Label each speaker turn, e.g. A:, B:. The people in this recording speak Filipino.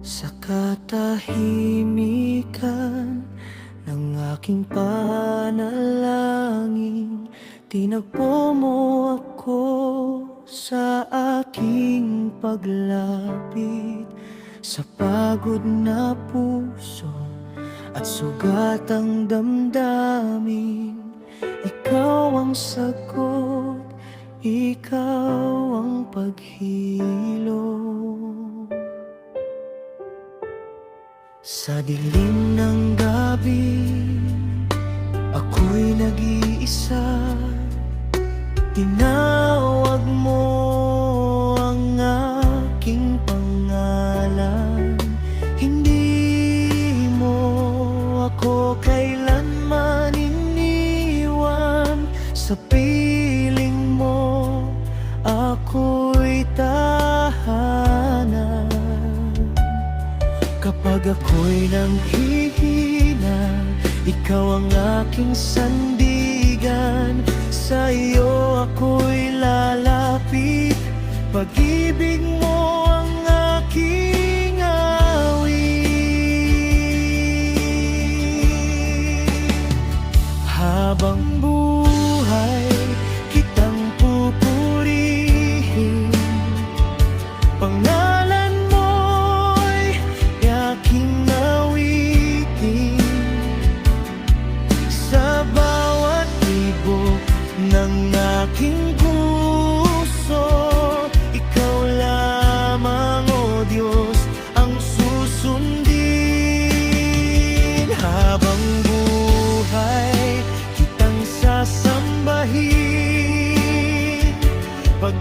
A: Sa katahimikan ng aking panalangin, tinagpo mo ako sa aking paglapit. Sa pagod na puso at sugatang damdamin, ikaw ang sagot, ikaw ang paghilom. Sa dilim ng gabi, ako'y nag-iisa. Tinawag mo ang aking pangalan. Hindi mo ako kailanman iniwan. Sa piling mo, ako'y tahanan. Kapag ako'y nanghihina, ikaw ang aking sandigan. Sa iyo ako'y lalapit, pag-ibig mo ang aking awit. Habang buhay kitang pupurihin, pangalan mo'y aking awitin. Sa bawat tibok ng aking puso, ikaw lamang, O Diyos, ang susundin. Habang buhay kitang sasambahin, pag